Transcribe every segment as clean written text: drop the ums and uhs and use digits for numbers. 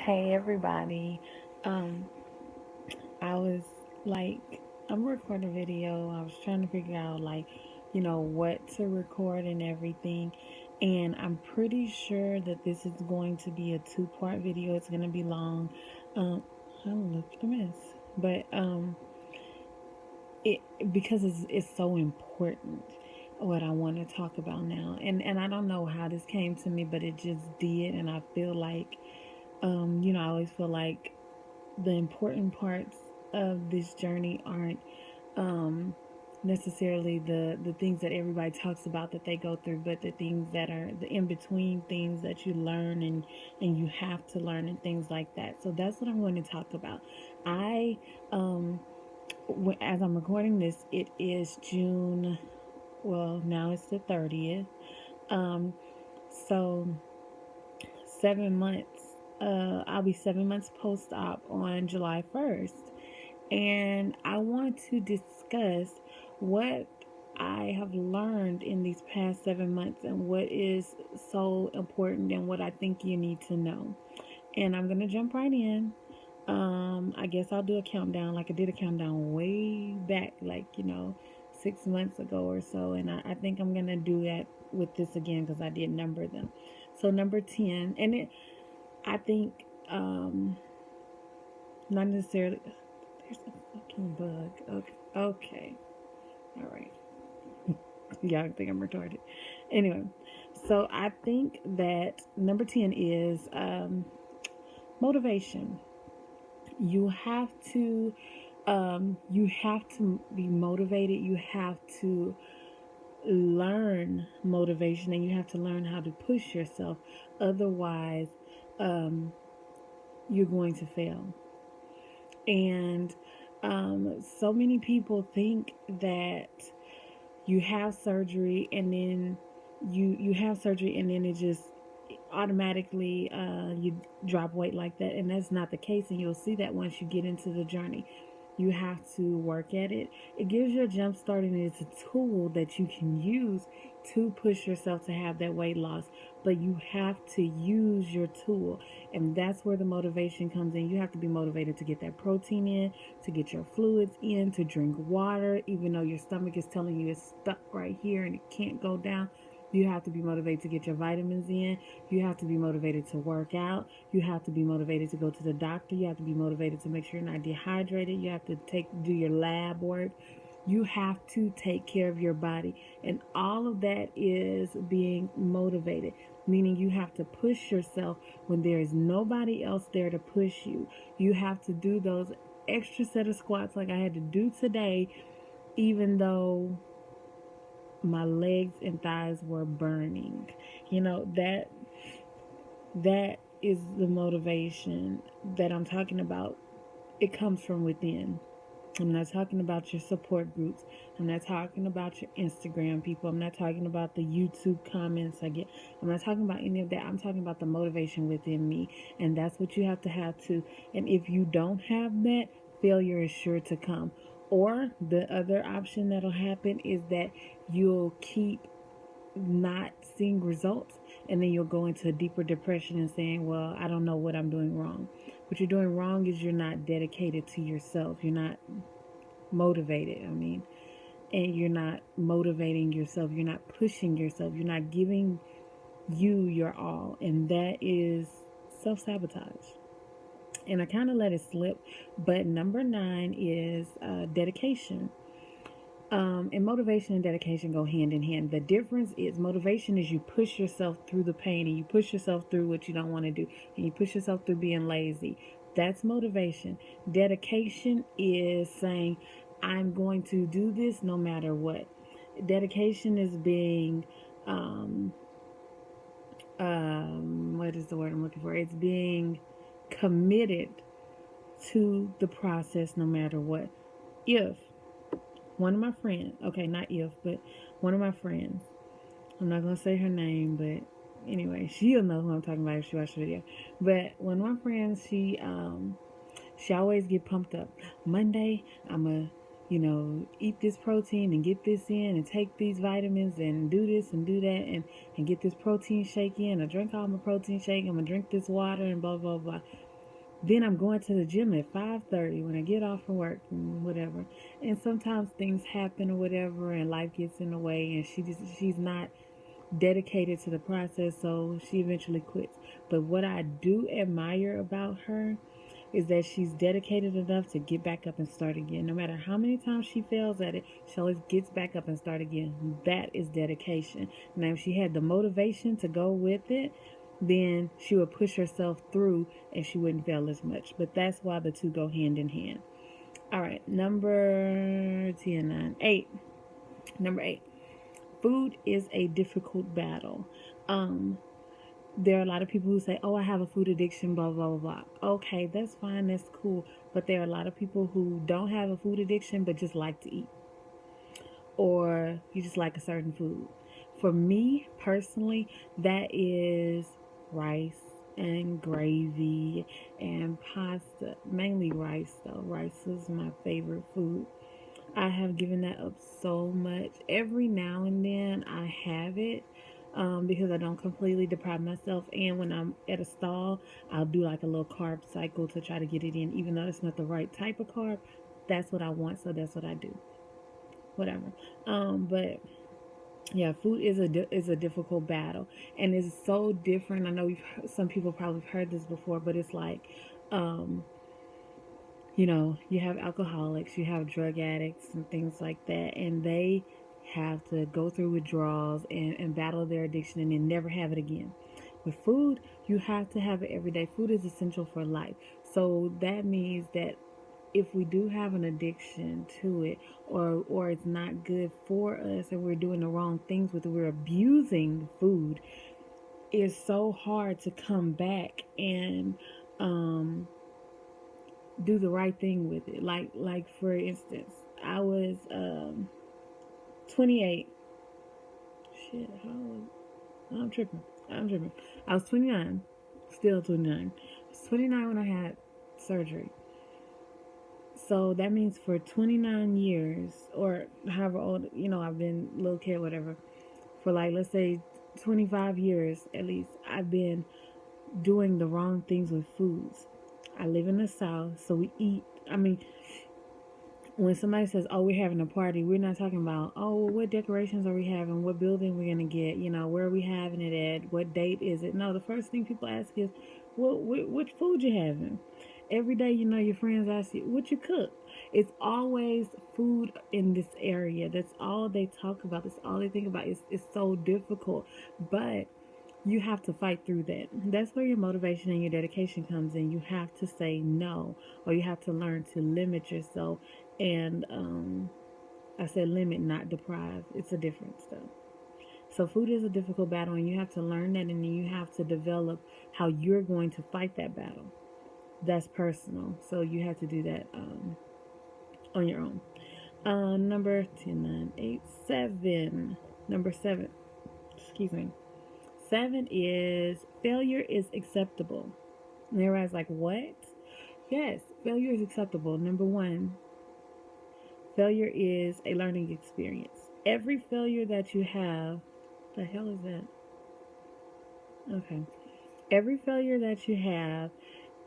Hey everybody. Um, I was like, I'm recording a video. I was trying to figure out what to record and everything. And I'm pretty sure that this is going to be a two-part video. It's gonna be long. Um, oh look, a mess. But it because it's so important what I want to talk about now. And I don't know how this came to me, but it just did. And I feel like I always feel like the important parts of this journey aren't um, necessarily the things that everybody talks about that they go through, but the things that are the in between things that you learn and you have to learn and things like that. So that's what I'm going to talk about. I as I'm recording this, it is June. Well, now it's the 30th. Um, so 7 months. I'll be 7 months post-op on July 1st. And I want to discuss what I have learned in these past 7 months and what is so important and what I think you need to know. And I'm going to jump right in. I guess I'll do a countdown like I did a countdown way back, 6 months ago or so. And I think I'm going to do that with this again because I did number them. So, number 10, and I think, not necessarily. There's a fucking bug. Okay. Okay. All right. Y'all think I'm retarded. Anyway, so I think that number 10 is motivation. You have to be motivated. You have to learn motivation and you have to learn how to push yourself. Otherwise, um, you're going to fail. And so many people think that you have surgery and then you have surgery and then it just automatically you drop weight like that, and that's not the case. And you'll see that once you get into the journey. You have to work at it. It gives you a jump start and it's a tool that you can use to push yourself to have that weight loss. But you have to use your tool, and that's where the motivation comes in. You have to be motivated to get that protein in, to get your fluids in, to drink water even though your stomach is telling you it's stuck right here and it can't go down. You have to be motivated to get your vitamins in. You have to be motivated to work out. You have to be motivated to go to the doctor. You have to be motivated to make sure you're not dehydrated. You have to do your lab work. You have to take care of your body. And all of that is being motivated, meaning you have to push yourself when there is nobody else there to push you. You have to do those extra set of squats like I had to do today, even though my legs and thighs were burning. That is the motivation that I'm talking about. It comes from within. I'm not talking about your support groups. I'm not talking about your Instagram people. I'm not talking about the YouTube comments I get. I'm not talking about any of that. I'm talking about the motivation within me. And that's what you have to have too. And if you don't have that, failure is sure to come. Or the other option that'll happen is that you'll keep not seeing results, and then you'll go into a deeper depression and saying, well, I don't know what I'm doing wrong. What you're doing wrong is you're not dedicated to yourself. You're not motivated. And you're not motivating yourself. You're not pushing yourself. You're not giving you your all. And that is self-sabotage. And I kind of let it slip. But number 9 is dedication. And motivation and dedication go hand in hand. The difference is motivation is you push yourself through the pain and you push yourself through what you don't want to do and you push yourself through being lazy. That's motivation. Dedication is saying, I'm going to do this no matter what. Dedication is being, what is the word I'm looking for? It's being committed to the process no matter what. If one of my friends, okay, not if, but one of my friends, I'm not going to say her name, but anyway, she'll know who I'm talking about if she watched the video. But one of my friends, she always get pumped up. Monday, I'm going to, eat this protein and get this in and take these vitamins and do this and do that and get this protein shake in. I drink all my protein shake. I'm going to drink this water and blah, blah, blah. Then I'm going to the gym at 5:30 when I get off from work and whatever. And sometimes things happen or whatever, and life gets in the way, and she's not dedicated to the process, so she eventually quits. But what I do admire about her is that she's dedicated enough to get back up and start again. No matter how many times she fails at it, she always gets back up and start again. That is dedication. Now, if she had the motivation to go with it, then she would push herself through and she wouldn't fail as much. But that's why the two go hand in hand. All right, number 10, 9, 8. Number 8. Food is a difficult battle. Um, there are a lot of people who say, "Oh, I have a food addiction, blah, blah, blah, blah." Okay, that's fine, that's cool. But there are a lot of people who don't have a food addiction but just like to eat, or you just like a certain food. For me personally, that is rice and gravy and pasta. Mainly rice, though. Rice is my favorite food. I have given that up so much. Every now and then I have it, because I don't completely deprive myself. And when I'm at a stall, I'll do like a little carb cycle to try to get it in, even though it's not the right type of carb. That's what I want, so that's what I do. Whatever. But yeah, food is a difficult battle, and it's so different. I know some people probably have heard this before, but it's like, um, you have alcoholics, you have drug addicts, and things like that, and they have to go through withdrawals and battle their addiction and then never have it again. With food, you have to have it every day. Food is essential for life. So that means that if we do have an addiction to it, or it's not good for us and we're doing the wrong things with it, we're abusing food, it's so hard to come back and um do the right thing with it. Like for instance, I was 28. Shit, how old? I'm tripping. I'm tripping. I was 29. Still 29. I was 29 when I had surgery. So that means for 29 years, or however old, I've been little kid, whatever, for like, let's say 25 years at least, I've been doing the wrong things with foods. I live in the South, so we eat. I mean, when somebody says, "Oh, we're having a party," we're not talking about, "Oh, well, what decorations are we having? What building we're gonna get? Where are we having it at? What date is it?" No, the first thing people ask is, which food you having?" Every day, your friends ask you, "What you cook?" It's always food in this area. That's all they talk about. That's all they think about. It's so difficult, but you have to fight through that. That's where your motivation and your dedication comes in. You have to say no, or you have to learn to limit yourself. And I said limit, not deprive. It's a difference, though. So food is a difficult battle, and you have to learn that, and then you have to develop how you're going to fight that battle. That's personal, so you have to do that on your own. Number 10, 9, 8, 7. Number 7. Excuse me. 7 is failure is acceptable. And everybody's like, what? Yes, failure is acceptable. Number 1, failure is a learning experience. Every failure that you have, the hell is that? Okay. Every failure that you have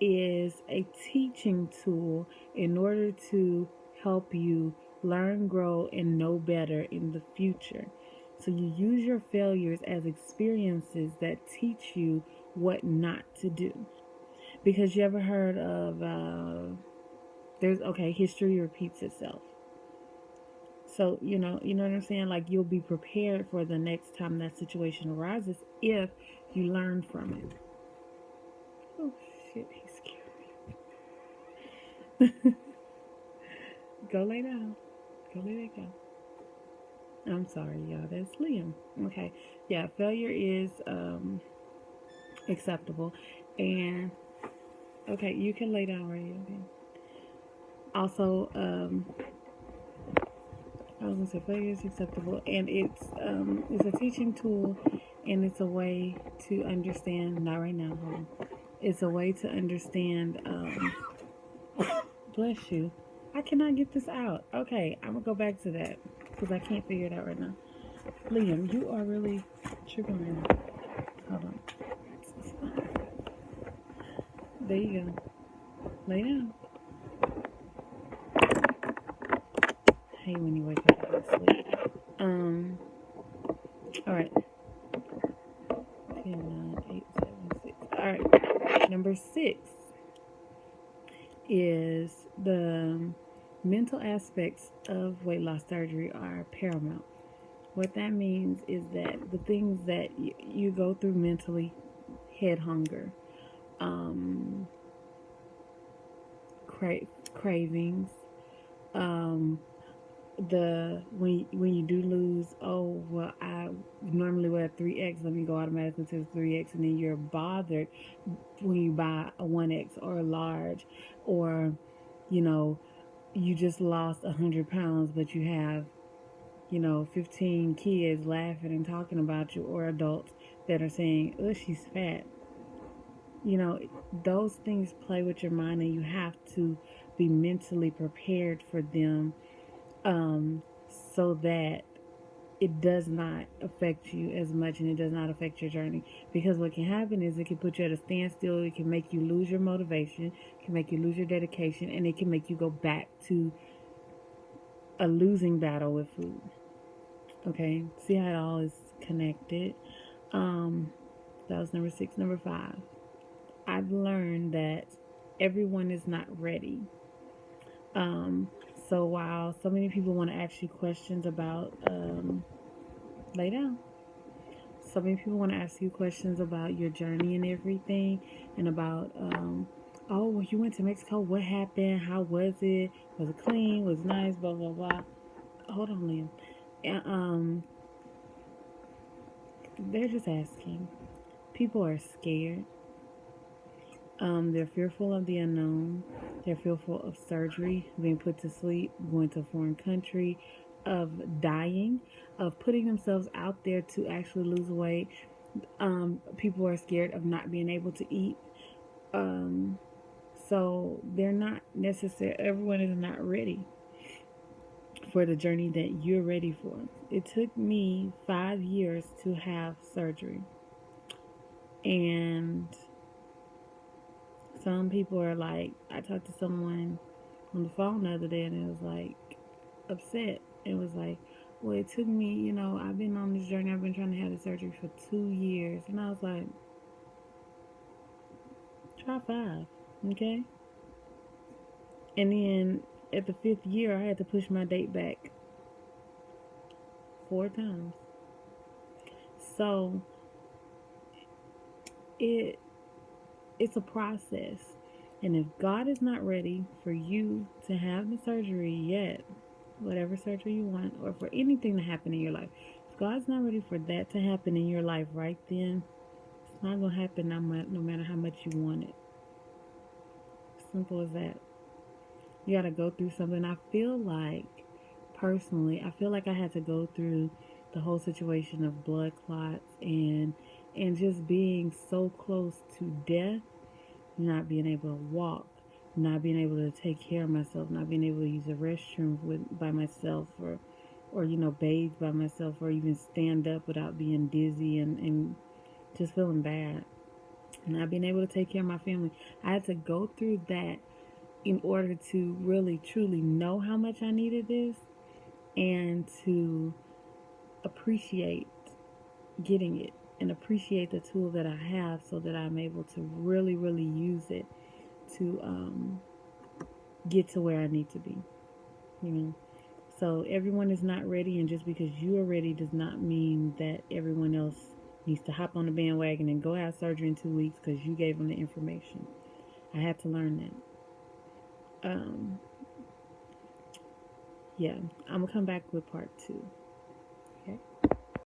is a teaching tool in order to help you learn, grow, and know better in the future. So you use your failures as experiences that teach you what not to do. Because you ever heard of history repeats itself. So you know what I'm saying? Like, you'll be prepared for the next time that situation arises if you learn from it. Oh shit, he's scared. Go lay down. Go lay that down. I'm sorry, y'all. That's Liam. Okay. Yeah, failure is acceptable. And okay, you can lay down right here. Okay. Also, I was gonna say failure is acceptable, and it's a teaching tool, and it's a way to understand. Not right now, hold on. It's a way to understand. Bless you. I cannot get this out. Okay, I'm gonna go back to that because I can't figure it out right now. Liam, you are really tripping right now. Hold on. There you go. Lay down. I hate when you wake up out of sleep. All right. 10, 9, 8, 7, 6. All right. Number 6 is the mental aspects of weight loss surgery are paramount. What that means is that the things that you go through mentally, head hunger, um, cravings, um, the when you do lose, oh well, I normally wear 3X, let me go automatically to the 3X, and then you're bothered when you buy a 1X or a large, or you know you just lost 100 pounds, but you have 15 kids laughing and talking about you, or adults that are saying, oh, she's fat. Those things play with your mind, and you have to be mentally prepared for them, um, so that it does not affect you as much and it does not affect your journey. Because what can happen is it can put you at a standstill, it can make you lose your motivation, it can make you lose your dedication, and it can make you go back to a losing battle with food. Okay, see how it all is connected. Um, that was number 6. Number 5, I've learned that everyone is not ready. Um, so while so many people want to ask you questions about, lay down. So many people want to ask you questions about your journey and everything, and about, oh, well, you went to Mexico. What happened? How was it? Was it clean? Was it nice? Blah blah blah. Hold on, Liam. And, they're just asking. People are scared. They're fearful of the unknown. They're fearful of surgery, being put to sleep, going to a foreign country, of dying, of putting themselves out there to actually lose weight. People are scared of not being able to eat. Um, so they're not necessarily, everyone is not ready for the journey that you're ready for. It took me 5 years to have surgery. And some people are like, I talked to someone on the phone the other day, and it was like upset. It was like, well, it took me, I've been on this journey. I've been trying to have the surgery for 2 years. And I was like, try 5, okay? And then at the 5th year, I had to push my date back 4 times. So it's a process. And if God is not ready for you to have the surgery yet, whatever surgery you want, or for anything to happen in your life, if God's not ready for that to happen in your life right then, it's not going to happen no matter how much you want it. Simple as that. You got to go through something. Personally, I feel like I had to go through the whole situation of blood clots and just being so close to death, not being able to walk, not being able to take care of myself, not being able to use a restroom by myself, or bathe by myself, or even stand up without being dizzy and just feeling bad, not being able to take care of my family. I had to go through that in order to really truly know how much I needed this, and to appreciate getting it, and appreciate the tool that I have, so that I'm able to really, really use it to get to where I need to be. So everyone is not ready, and just because you are ready does not mean that everyone else needs to hop on the bandwagon and go have surgery in 2 weeks because you gave them the information. I had to learn that. Yeah, I'm gonna come back with part 2.